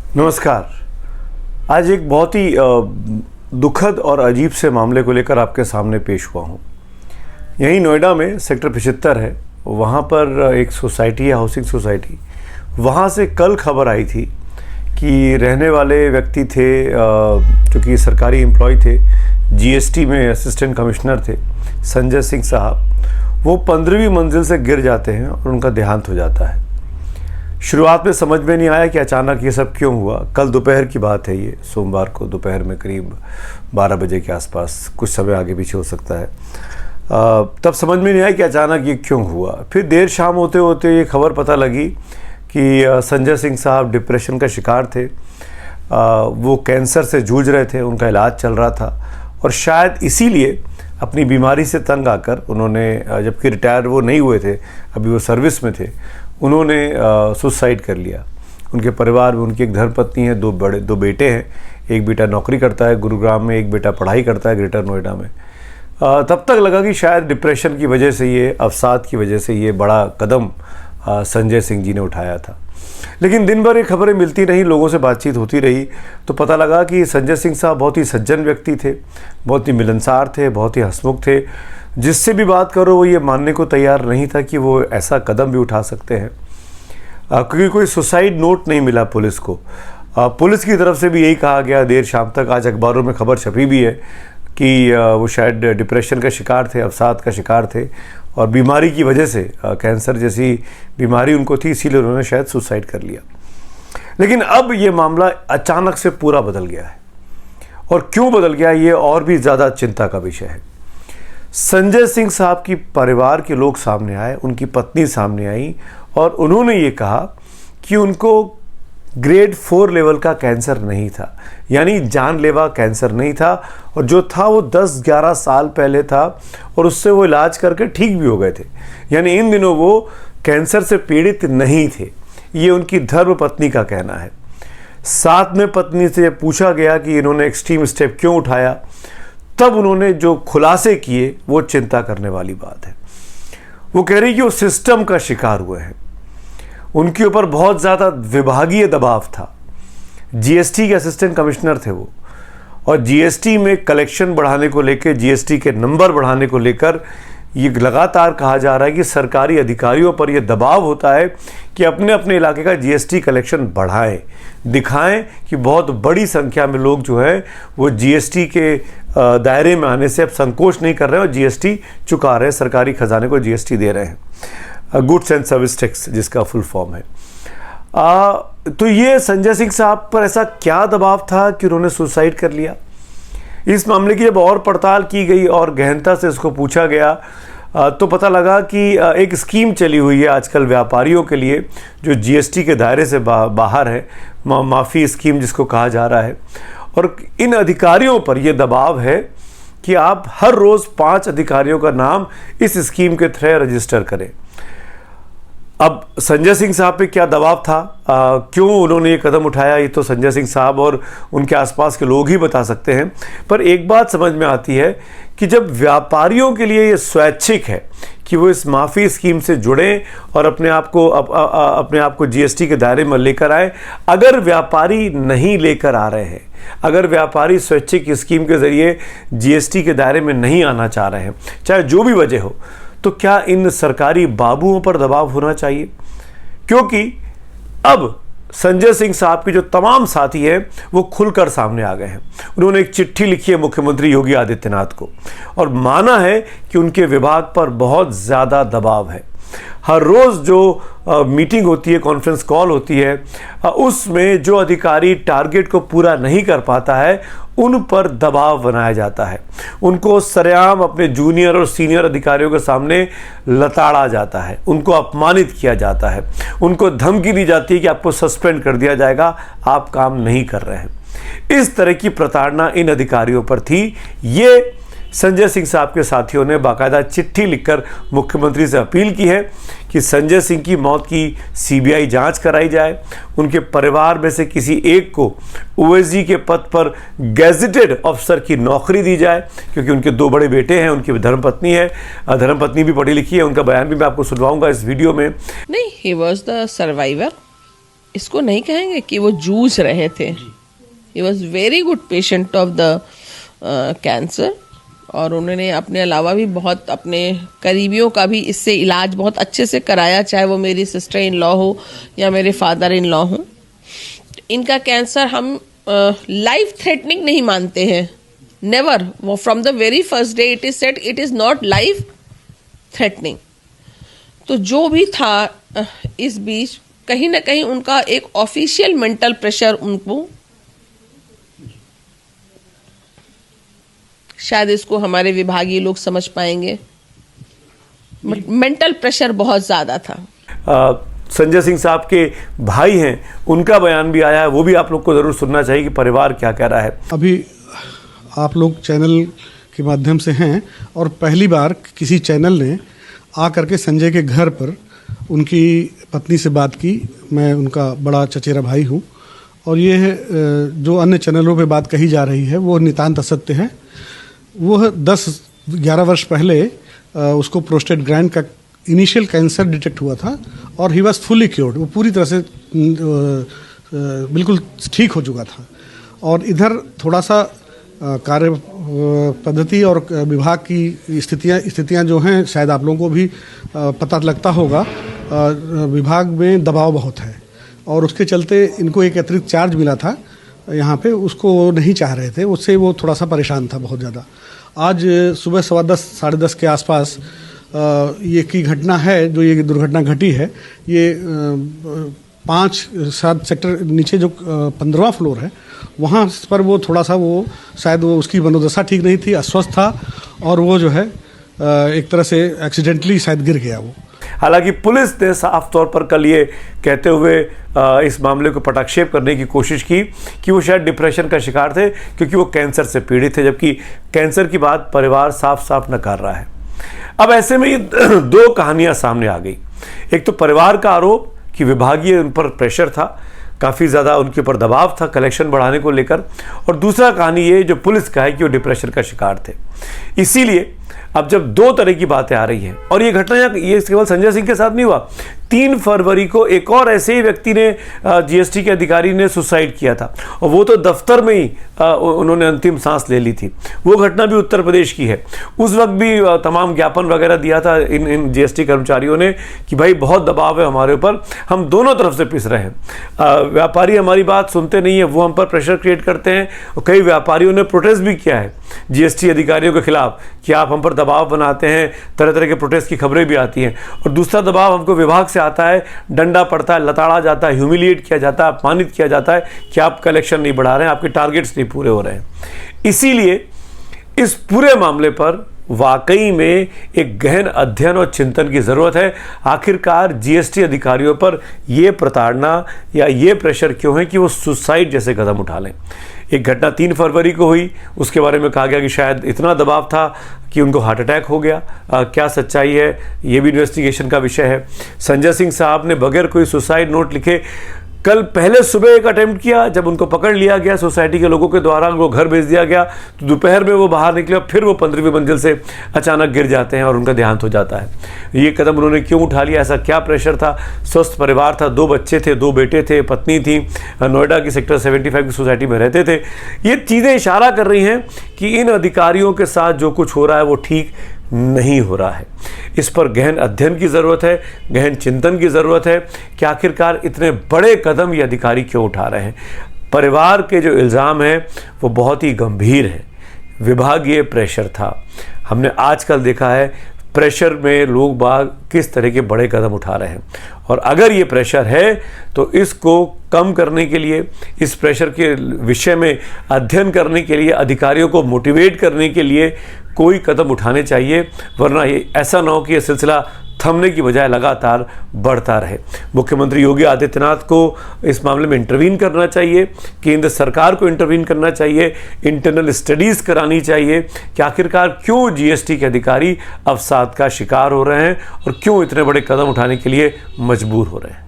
नमस्कार। आज एक बहुत ही दुखद और अजीब से मामले को लेकर आपके सामने पेश हुआ हूँ। यहीं नोएडा में सेक्टर 75 है, वहाँ पर एक सोसाइटी है, हाउसिंग सोसाइटी। वहाँ से कल खबर आई थी कि रहने वाले व्यक्ति थे जो कि सरकारी एम्प्लॉय थे, जीएसटी में असिस्टेंट कमिश्नर थे, संजय सिंह साहब। वो 15वीं मंजिल से गिर जाते हैं और उनका देहांत हो जाता है। शुरुआत में समझ में नहीं आया कि अचानक ये सब क्यों हुआ। कल दोपहर की बात है, ये सोमवार को दोपहर में करीब 12 बजे के आसपास, कुछ समय आगे पीछे हो सकता है। तब समझ में नहीं आया कि अचानक ये क्यों हुआ। फिर देर शाम होते होते ये खबर पता लगी कि संजय सिंह साहब डिप्रेशन का शिकार थे। वो कैंसर से जूझ रहे थे, उनका इलाज चल रहा था और शायद इसीलिए अपनी बीमारी से तंग आकर उन्होंने, जबकि रिटायर वो नहीं हुए थे, अभी वो सर्विस में थे, उन्होंने सुसाइड कर लिया। उनके परिवार में उनकी एक धर्मपत्नी है, दो बेटे हैं। एक बेटा नौकरी करता है गुरुग्राम में, एक बेटा पढ़ाई करता है ग्रेटर नोएडा में। तब तक लगा कि शायद डिप्रेशन की वजह से, ये अवसाद की वजह से ये बड़ा कदम संजय सिंह जी ने उठाया था। लेकिन दिन भर ये खबरें मिलती रहीं, लोगों से बातचीत होती रही, तो पता लगा कि संजय सिंह साहब बहुत ही सज्जन व्यक्ति थे, बहुत ही मिलनसार थे, बहुत ही हंसमुख थे। जिससे भी बात करो वो ये मानने को तैयार नहीं था कि वो ऐसा कदम भी उठा सकते हैं, क्योंकि कोई सुसाइड नोट नहीं मिला पुलिस को। पुलिस की तरफ से भी यही कहा गया देर शाम तक, आज अखबारों में खबर छपी भी है कि वो शायद डिप्रेशन का शिकार थे, अवसाद का शिकार थे और बीमारी की वजह से, कैंसर जैसी बीमारी उनको थी, इसीलिए उन्होंने शायद सुसाइड कर लिया। लेकिन अब ये मामला अचानक से पूरा बदल गया है, और क्यों बदल गया ये और भी ज़्यादा चिंता का विषय है। संजय सिंह साहब की परिवार के लोग सामने आए, उनकी पत्नी सामने आई और उन्होंने ये कहा कि उनको ग्रेड 4 लेवल का कैंसर नहीं था, यानी जानलेवा कैंसर नहीं था, और जो था वो 10-11 साल पहले था और उससे वो इलाज करके ठीक भी हो गए थे। यानी इन दिनों वो कैंसर से पीड़ित नहीं थे, ये उनकी धर्म पत्नी का कहना है। साथ में पत्नी से पूछा गया कि इन्होंने एक्सट्रीम स्टेप क्यों उठाया, तब उन्होंने जो खुलासे किए वो चिंता करने वाली बात है। वो कह रही कि वो सिस्टम का शिकार हुए हैं, उनके ऊपर बहुत ज़्यादा विभागीय दबाव था। जीएसटी के असिस्टेंट कमिश्नर थे वो, और जीएसटी में कलेक्शन बढ़ाने को लेकर, जीएसटी के नंबर बढ़ाने को लेकर ये लगातार कहा जा रहा है कि सरकारी अधिकारियों पर ये दबाव होता है कि अपने अपने इलाके का जीएसटी कलेक्शन बढ़ाएं, दिखाएं कि बहुत बड़ी संख्या में लोग जो है वो जीएसटी के दायरे में आने से अब संकोच नहीं कर रहे हैं और जीएसटी चुका रहे हैं, सरकारी खजाने को जीएसटी दे रहे हैं, गुड्स एंड सर्विस टैक्स जिसका फुल फॉर्म है। तो ये संजय सिंह साहब पर ऐसा क्या दबाव था कि उन्होंने सुसाइड कर लिया। इस मामले की जब और पड़ताल की गई और गहनता से इसको पूछा गया, तो पता लगा कि एक स्कीम चली हुई है आजकल व्यापारियों के लिए जो जीएसटी के दायरे से बाहर है, माफ़ी स्कीम जिसको कहा जा रहा है। और इन अधिकारियों पर यह दबाव है कि आप हर रोज़ 5 अधिकारियों का नाम इस स्कीम के थ्रू रजिस्टर करें। अब संजय सिंह साहब पे क्या दबाव था, क्यों उन्होंने ये कदम उठाया, ये तो संजय सिंह साहब और उनके आसपास के लोग ही बता सकते हैं। पर एक बात समझ में आती है कि जब व्यापारियों के लिए ये स्वैच्छिक है कि वो इस माफ़ी स्कीम से जुड़ें और अपने आप को जीएसटी के दायरे में लेकर आए, अगर व्यापारी नहीं लेकर आ रहे हैं, अगर व्यापारी स्वैच्छिक स्कीम के ज़रिए जीएसटी के दायरे में नहीं आना चाह रहे हैं, चाहे जो भी वजह हो, तो क्या इन सरकारी बाबुओं पर दबाव होना चाहिए। क्योंकि अब संजय सिंह साहब के जो तमाम साथी हैं वो खुलकर सामने आ गए हैं। उन्होंने एक चिट्ठी लिखी है मुख्यमंत्री योगी आदित्यनाथ को और माना है कि उनके विभाग पर बहुत ज़्यादा दबाव है। हर रोज़ जो मीटिंग होती है, कॉन्फ्रेंस कॉल होती है, उसमें जो अधिकारी टारगेट को पूरा नहीं कर पाता है उन पर दबाव बनाया जाता है, उनको सरेआम अपने जूनियर और सीनियर अधिकारियों के सामने लताड़ा जाता है, उनको अपमानित किया जाता है, उनको धमकी दी जाती है कि आपको सस्पेंड कर दिया जाएगा, आप काम नहीं कर रहे हैं। इस तरह की प्रताड़ना इन अधिकारियों पर थी। ये संजय सिंह साहब के साथियों ने बाकायदा चिट्ठी लिखकर मुख्यमंत्री से अपील की है कि संजय सिंह की मौत की सीबीआई जांच कराई जाए, उनके परिवार में से किसी एक को ओएसडी के पद पर गैजेटेड अफसर की नौकरी दी जाए, क्योंकि उनके 2 बड़े बेटे हैं, उनकी धर्मपत्नी है, धर्मपत्नी भी पढ़ी लिखी है, उनका बयान भी मैं आपको सुनवाऊंगा इस वीडियो में। नहीं, ही वॉज द सर्वाइवर इसको नहीं कहेंगे कि वो जूझ रहे थे। He was very good patient of the cancer, और उन्होंने अपने अलावा भी बहुत अपने करीबियों का भी इससे इलाज बहुत अच्छे से कराया, चाहे वो मेरी सिस्टर इन लॉ हो या मेरे फादर इन लॉ हो। इनका कैंसर हम लाइफ थ्रेटनिंग नहीं मानते हैं, नेवर। वो from the very first day it is said it is not life threatening. तो जो भी था इस बीच कहीं ना कहीं उनका एक ऑफिशियल मेंटल प्रेशर उनको, शायद इसको हमारे विभागीय लोग समझ पाएंगे, मेंटल प्रेशर बहुत ज्यादा था। संजय सिंह साहब के भाई हैं, उनका बयान भी आया है, वो भी आप लोग को जरूर सुनना चाहिए कि परिवार क्या कह रहा है। अभी आप लोग चैनल के माध्यम से हैं और पहली बार किसी चैनल ने आकर के संजय के घर पर उनकी पत्नी से बात की। मैं उनका बड़ा चचेरा भाई हूँ, और ये जो अन्य चैनलों पे बात कही जा रही है वो नितांत असत्य है। वो 10-11 वर्ष पहले उसको प्रोस्टेट ग्लैंड का इनिशियल कैंसर डिटेक्ट हुआ था और ही वॉज फुली क्योर्ड। वो पूरी तरह से बिल्कुल ठीक हो चुका था। और इधर थोड़ा सा कार्य पद्धति और विभाग की स्थितियां जो हैं, शायद आप लोगों को भी पता लगता होगा, विभाग में दबाव बहुत है और उसके चलते इनको एक अतिरिक्त चार्ज मिला था यहाँ पे, उसको वो नहीं चाह रहे थे, उससे वो थोड़ा सा परेशान था बहुत ज़्यादा। आज सुबह 10:15 साढ़े 10 के आसपास ये की घटना है, जो ये दुर्घटना घटी है, ये 5-7 सेक्टर नीचे जो 15वां फ्लोर है वहाँ पर वो थोड़ा सा वो शायद वो उसकी मनोदशा ठीक नहीं थी, अस्वस्थ था और वो जो है एक तरह से एक्सीडेंटली शायद गिर गया वो। हालांकि पुलिस ने साफ तौर पर कल ये कहते हुए इस मामले को पटाक्षेप करने की कोशिश की कि वो शायद डिप्रेशन का शिकार थे क्योंकि वो कैंसर से पीड़ित थे, जबकि कैंसर की बात परिवार साफ साफ नकार रहा है। अब ऐसे में ये दो कहानियां सामने आ गई। एक तो परिवार का आरोप कि विभागीय उन पर प्रेशर था, काफ़ी ज़्यादा उनके ऊपर दबाव था कलेक्शन बढ़ाने को लेकर, और दूसरा कहानी ये जो पुलिस का है कि वो डिप्रेशन का शिकार थे। इसीलिए अब जब दो तरह की बातें आ रही हैं, और ये घटना ये केवल संजय सिंह के साथ नहीं हुआ, 3 फरवरी को एक और ऐसे ही व्यक्ति ने जीएसटी के अधिकारी ने सुसाइड किया था, और वो तो दफ्तर में ही उन्होंने अंतिम सांस ले ली थी। वो घटना भी उत्तर प्रदेश की है। उस वक्त भी तमाम ज्ञापन वगैरह दिया था इन जीएसटी कर्मचारियों ने कि भाई बहुत दबाव है हमारे ऊपर, हम दोनों तरफ से पिस रहे हैं। व्यापारी हमारी बात सुनते नहीं है, वो हम पर प्रेशर क्रिएट करते हैं, और कई व्यापारियों ने प्रोटेस्ट भी किया है जीएसटी अधिकारियों के खिलाफ कि आप हम पर दबाव बनाते हैं, तरह तरह के प्रोटेस्ट की खबरें भी आती हैं। और दूसरा दबाव हमको विभाग से आता है, डंडा पड़ता है, लताड़ा जाता है, ह्यूमिलिएट किया जाता है, अपमानित किया जाता है कि आप कलेक्शन नहीं बढ़ा रहे हैं, आपके टारगेट्स नहीं पूरे हो रहे हैं। इसीलिए इस पूरे मामले पर वाकई में एक गहन अध्ययन और चिंतन की ज़रूरत है। आखिरकार जीएसटी अधिकारियों पर यह प्रताड़ना या ये प्रेशर क्यों है कि वो सुसाइड जैसे कदम उठा लें। एक घटना 3 फरवरी को हुई, उसके बारे में कहा गया कि शायद इतना दबाव था कि उनको हार्ट अटैक हो गया। क्या सच्चाई है ये भी इन्वेस्टिगेशन का विषय है। संजय सिंह साहब ने बगैर कोई सुसाइड नोट लिखे कल पहले सुबह एक अटेम्प्ट किया, जब उनको पकड़ लिया गया सोसाइटी के लोगों के द्वारा, उनको घर भेज दिया गया, तो दोपहर में वो बाहर निकले, फिर वो 15वीं मंजिल से अचानक गिर जाते हैं और उनका देहांत हो जाता है। ये कदम उन्होंने क्यों उठा लिया, ऐसा क्या प्रेशर था? स्वस्थ परिवार था, 2 बच्चे थे, 2 बेटे थे, पत्नी थी, नोएडा की सेक्टर 75 की सोसाइटी में रहते थे। ये चीज़ें इशारा कर रही हैं कि इन अधिकारियों के साथ जो कुछ हो रहा है वो ठीक नहीं हो रहा है। इस पर गहन अध्ययन की ज़रूरत है, गहन चिंतन की ज़रूरत है कि आखिरकार इतने बड़े कदम ये अधिकारी क्यों उठा रहे हैं। परिवार के जो इल्ज़ाम हैं वो बहुत ही गंभीर है। विभागीय प्रेशर था, हमने आजकल देखा है प्रेशर में लोग बाग किस तरह के बड़े कदम उठा रहे हैं, और अगर ये प्रेशर है तो इसको कम करने के लिए, इस प्रेशर के विषय में अध्ययन करने के लिए, अधिकारियों को मोटिवेट करने के लिए कोई कदम उठाने चाहिए, वरना ये ऐसा ना हो कि ये सिलसिला थमने की बजाय लगातार बढ़ता रहे। मुख्यमंत्री योगी आदित्यनाथ को इस मामले में इंटरवीन करना चाहिए, केंद्र सरकार को इंटरवीन करना चाहिए, इंटरनल स्टडीज़ करानी चाहिए कि आखिरकार क्यों जीएसटी के अधिकारी अवसाद का शिकार हो रहे हैं और क्यों इतने बड़े कदम उठाने के लिए मजबूर हो रहे हैं।